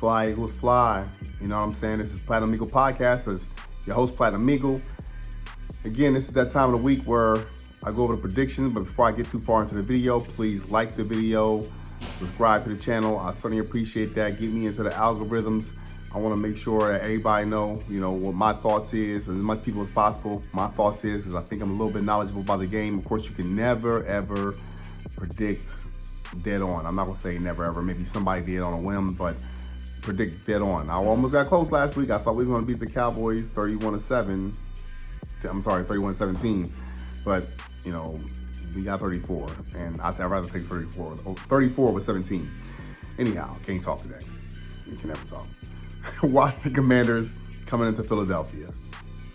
Fly Eagles Fly. You know what I'm saying? This is Platinum Eagle Podcast. As your host, Platinum Eagle. Again, this is that time of the week where I go over the predictions, but before I get too far into the video, please like the video, subscribe to the channel. I certainly appreciate that. Get me into the algorithms. I want to make sure that everybody know, what my thoughts is, and as much people as possible, my thoughts is, because I think I'm a little bit knowledgeable about the game. Of course, you can never, ever predict dead on. I'm not going to say never, ever. Maybe somebody did on a whim, but predict dead on. I almost got close last week. I thought we were going to beat the Cowboys 31-7. I'm sorry, 31-17. But, we got 34, and I'd rather take 34. 34 with 17. Anyhow, can't talk today. You can never talk. Washington Commanders coming into Philadelphia.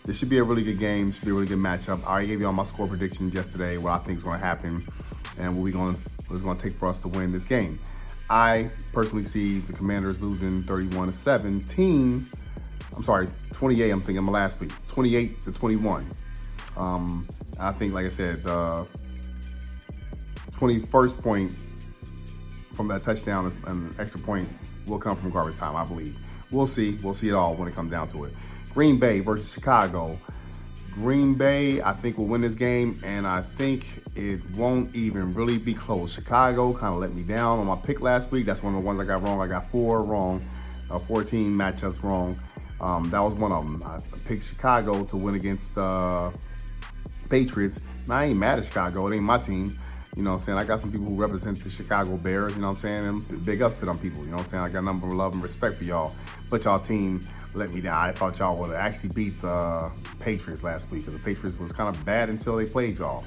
This should be a really good game. Should be a really good matchup. I already gave you all my score predictions yesterday, what I think is going to happen, and what it's going to take for us to win this game. I personally see the Commanders losing 31-17. I'm sorry, 28. I'm thinking my last week. 28-21. I think, like I said, the 21st point from that touchdown and extra point will come from garbage time, I believe. We'll see. We'll see it all when it comes down to it. Green Bay versus Chicago. Green Bay, I think, will win this game, and I think it won't even really be close. Chicago kind of let me down on my pick last week. That's one of the ones I got wrong. I got 4 wrong, 14 matchups wrong. That was one of them. I picked Chicago to win against the Patriots. And I ain't mad at Chicago. It ain't my team. You know what I'm saying? I got some people who represent the Chicago Bears, you know what I'm saying? And big ups to them people, you know what I'm saying? I got a number of love and respect for y'all. But y'all team let me down. I thought y'all would have actually beat the Patriots last week, because the Patriots was kind of bad until they played y'all.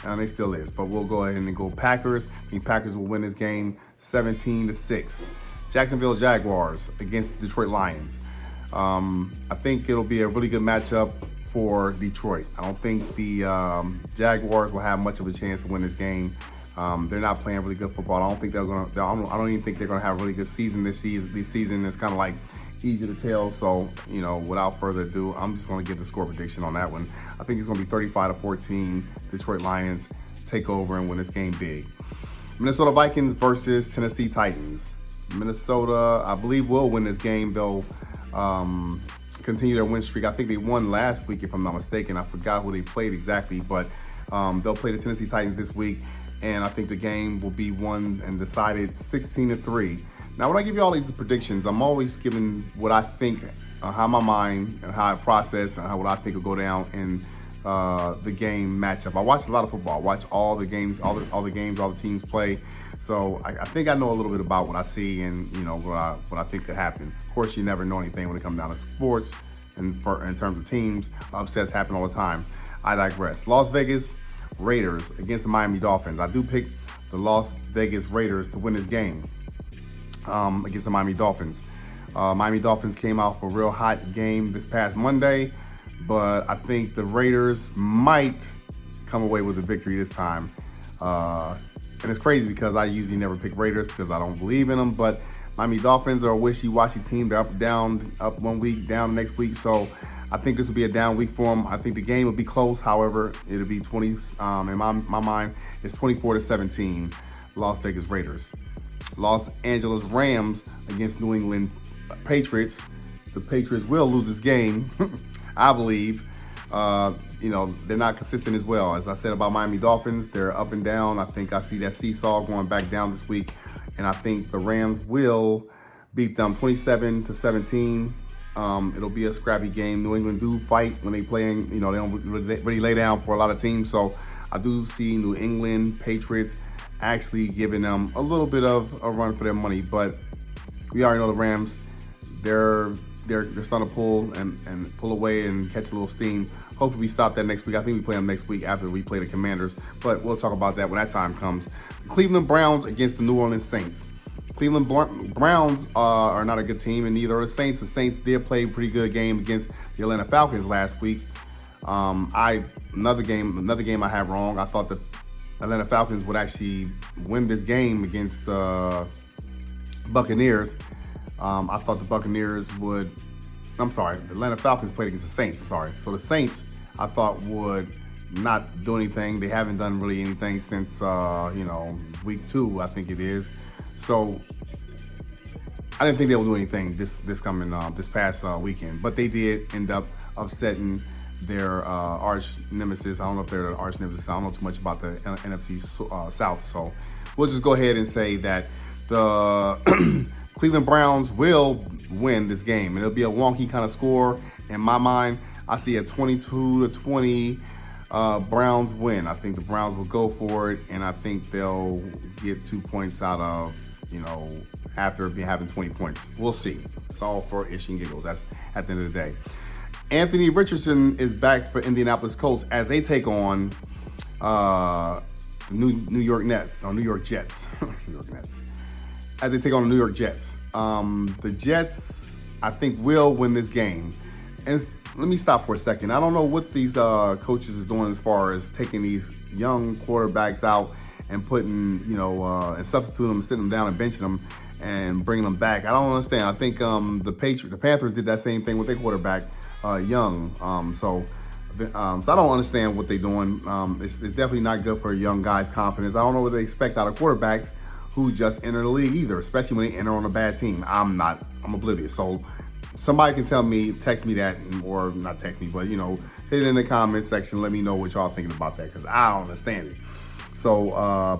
And they still is. But we'll go ahead and go Packers. I think Packers will win this game 17-6. Jacksonville Jaguars against the Detroit Lions. I think it'll be a really good matchup for Detroit. I don't think the Jaguars will have much of a chance to win this game. They're not playing really good football. I don't think they're gonna. I don't even think they're gonna have a really good season this season. This season is kind of like easy to tell. So without further ado, I'm just gonna give the score prediction on that one. I think it's gonna be 35-14. Detroit Lions take over and win this game big. Minnesota Vikings versus Tennessee Titans. Minnesota, I believe, will win this game. They'll continue their win streak. I think they won last week, if I'm not mistaken. I forgot who they played exactly, but they'll play the Tennessee Titans this week, and I think the game will be won and decided 16-3. Now, when I give you all these predictions, I'm always giving what I think, how my mind and how I process, and what I think will go down in the game matchup. I watch a lot of football. I watch all the games, all the games, all the teams play. So I think I know a little bit about what I see and what I think could happen. Of course, you never know anything when it comes down to sports, and in terms of teams, upsets happen all the time. I digress. Las Vegas Raiders against the Miami Dolphins. I do pick the Las Vegas Raiders to win this game against the Miami Dolphins. Miami Dolphins came out for a real hot game this past Monday, but I think the Raiders might come away with a victory this time. And it's crazy because I usually never pick Raiders because I don't believe in them, but Miami Dolphins are a wishy-washy team. They're up 1 week, down the next week. So I think this will be a down week for them. I think the game will be close. However, it'll be 20, in my mind, it's 24-17, Las Vegas Raiders. Los Angeles Rams against New England Patriots. The Patriots will lose this game, I believe. They're not consistent as well. As I said about Miami Dolphins, they're up and down. I think I see that seesaw going back down this week, and I think the Rams will beat them 27-17. It'll be a scrappy game. New England do fight when they play. They don't really lay down for a lot of teams. So I do see New England Patriots actually giving them a little bit of a run for their money. But we already know the Rams. They're starting to pull and pull away and catch a little steam. Hopefully we stop that next week. I think we play them next week after we play the Commanders, but we'll talk about that when that time comes. The Cleveland Browns against the New Orleans Saints. Cleveland Browns are not a good team, and neither are the Saints. The Saints did play a pretty good game against the Atlanta Falcons last week. Another game I had wrong. I thought the Atlanta Falcons would actually win this game against the Buccaneers. I thought the Buccaneers would. I'm sorry, the Atlanta Falcons played against the Saints. I'm sorry. So the Saints, I thought, would not do anything. They haven't done really anything since week 2, I think it is. So I didn't think they would do anything this past weekend, but they did end up upsetting their arch nemesis. I don't know if they're the arch nemesis. I don't know too much about the NFC South, so we'll just go ahead and say that the Cleveland Browns will win this game, and it'll be a wonky kind of score in my mind. I see a 22-20 Browns win. I think the Browns will go for it, and I think they'll get 2 points out of, after having 20 points. We'll see. It's all for ish and giggles. That's at the end of the day. Anthony Richardson is back for Indianapolis Colts as they take on New York Jets. New York Nets. As they take on the New York Jets. The Jets, I think, will win this game. And let me stop for a second. I don't know what these coaches is doing as far as taking these young quarterbacks out and putting, and substituting them, sitting them down and benching them and bringing them back. I don't understand. I think the Panthers did that same thing with their quarterback, Young. So I don't understand what they're doing. It's definitely not good for young guys' confidence. I don't know what they expect out of quarterbacks who just enter the league either, especially when they enter on a bad team. I'm oblivious. So somebody can tell me, text me that, or not text me, but, hit it in the comments section. Let me know what y'all thinking about that, because I don't understand it. So,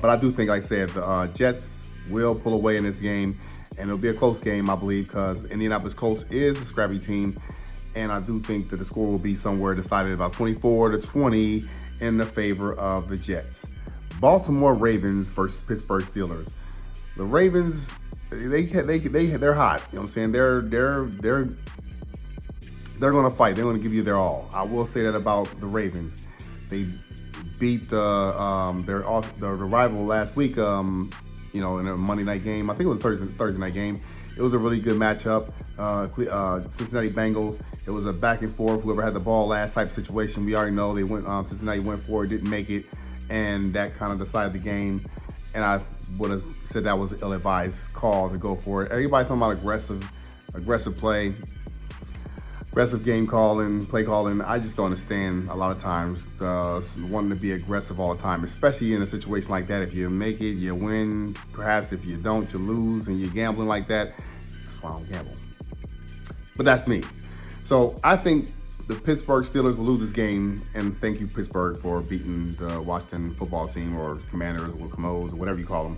but I do think, like I said, the Jets will pull away in this game, and it'll be a close game, I believe, because Indianapolis Colts is a scrappy team, and I do think that the score will be somewhere decided about 24-20 in the favor of the Jets. Baltimore Ravens versus Pittsburgh Steelers. The Ravens, they're hot. You know what I'm saying? They're going to fight. They're going to give you their all. I will say that about the Ravens. They beat the rival last week. In a Monday night game. I think it was a Thursday night game. It was a really good matchup. Cincinnati Bengals. It was a back and forth. Whoever had the ball last type of situation. We already know they went. Cincinnati went for it, didn't make it, and that kind of decided the game. And I would have said that was an ill-advised call to go for it. Everybody's talking about aggressive play, aggressive game calling, play calling. I just don't understand a lot of times wanting to be aggressive all the time, especially in a situation like that. If you make it, you win. Perhaps if you don't, you lose, and you're gambling like that. That's why I don't gamble. But that's me. So I think the Pittsburgh Steelers will lose this game, and thank you, Pittsburgh, for beating the Washington football team, or Commanders, or Commos, or whatever you call them,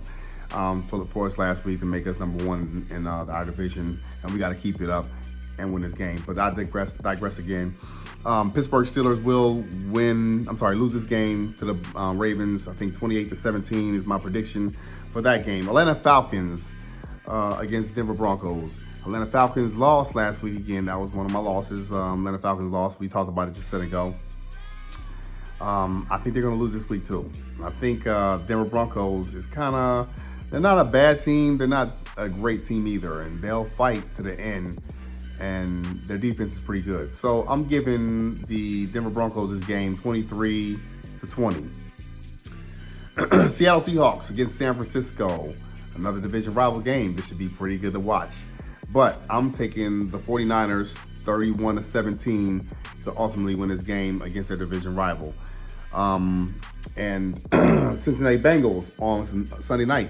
for us last week to make us number one in our division, and we got to keep it up and win this game. But I digress again. Pittsburgh Steelers will lose this game to the Ravens. I think 28-17 is my prediction for that game. Atlanta Falcons against Denver Broncos. Atlanta Falcons lost last week again. That was one of my losses. Atlanta Falcons lost. We talked about it just a second ago. I think they're going to lose this week too. I think Denver Broncos is they're not a bad team. They're not a great team either. And they'll fight to the end. And their defense is pretty good. So I'm giving the Denver Broncos this game 23-20. Seattle Seahawks against San Francisco. Another division rival game. This should be pretty good to watch. But I'm taking the 49ers 31-17 to ultimately win this game against their division rival. And Cincinnati Bengals on Sunday night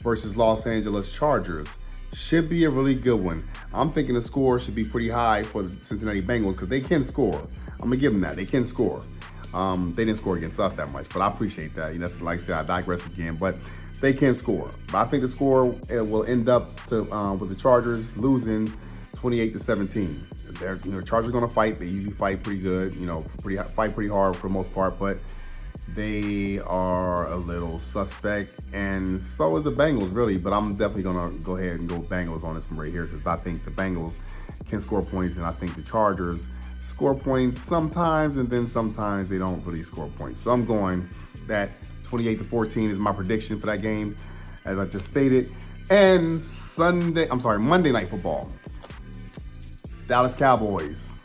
versus Los Angeles Chargers should be a really good one. I'm thinking the score should be pretty high for the Cincinnati Bengals because they can score. I'm going to give them that. They can score. They didn't score against us that much, but I appreciate that. Like I said, I digress again. But they can score. But I think the score will end up with the Chargers losing 28-17. They're Chargers going to fight. They usually fight pretty good. Fight pretty hard for the most part. But they are a little suspect, and so is the Bengals, really. But I'm definitely going to go ahead and go Bengals on this one right here because I think the Bengals can score points, and I think the Chargers score points sometimes, and then sometimes they don't really score points. So I'm going that 28-14 is my prediction for that game, as I just stated. And Monday Night Football. Dallas Cowboys.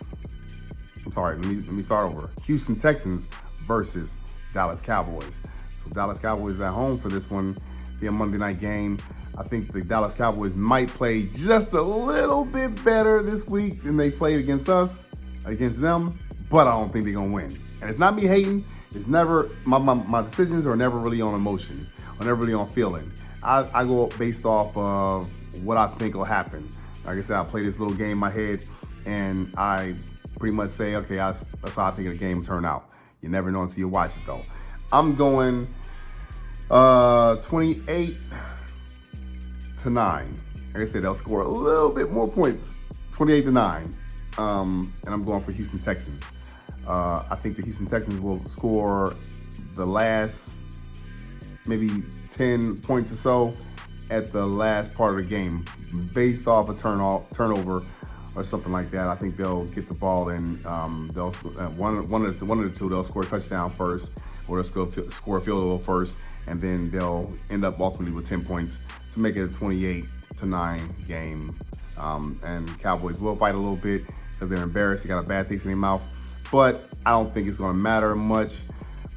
Let me start over. Houston Texans versus Dallas Cowboys. So Dallas Cowboys at home for this one. Be a Monday night game. I think the Dallas Cowboys might play just a little bit better this week than they played against them, but I don't think they're gonna win. And it's not me hating. It's never my decisions are never really on emotion, or never really on feeling. I go based off of what I think will happen. Like I said, I play this little game in my head, and I pretty much say, okay, that's how I think the game will turn out. You never know until you watch it, though. I'm going 28-9. Like I said, they'll score a little bit more points, 28-9. And I'm going for Houston Texans. I think the Houston Texans will score the last maybe 10 points or so at the last part of the game, based off a turnover or something like that. I think they'll get the ball and they'll one of the two. They'll score a touchdown first, or they'll score a field goal first, and then they'll end up ultimately with 10 points to make it a 28-9 game. And Cowboys will fight a little bit because they're embarrassed. They got a bad taste in their mouth, but I don't think it's going to matter much.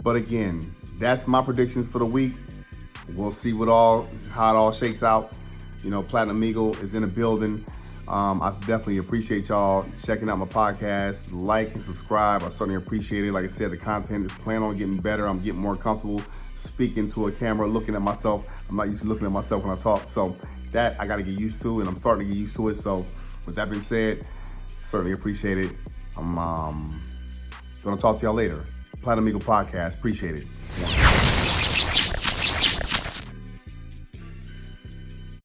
But again, that's my predictions for the week. We'll see how it all shakes out. You know, Platinum Eagle is in the building. I definitely appreciate y'all checking out my podcast. Like and subscribe. I certainly appreciate it. Like I said, the content is planning on getting better. I'm getting more comfortable speaking to a camera, looking at myself. I'm not used to looking at myself when I talk. So that I got to get used to, and I'm starting to get used to it. So with that being said, certainly appreciate it. I'm going to talk to y'all later. Platinum Eagle Podcast. Appreciate it. Yeah.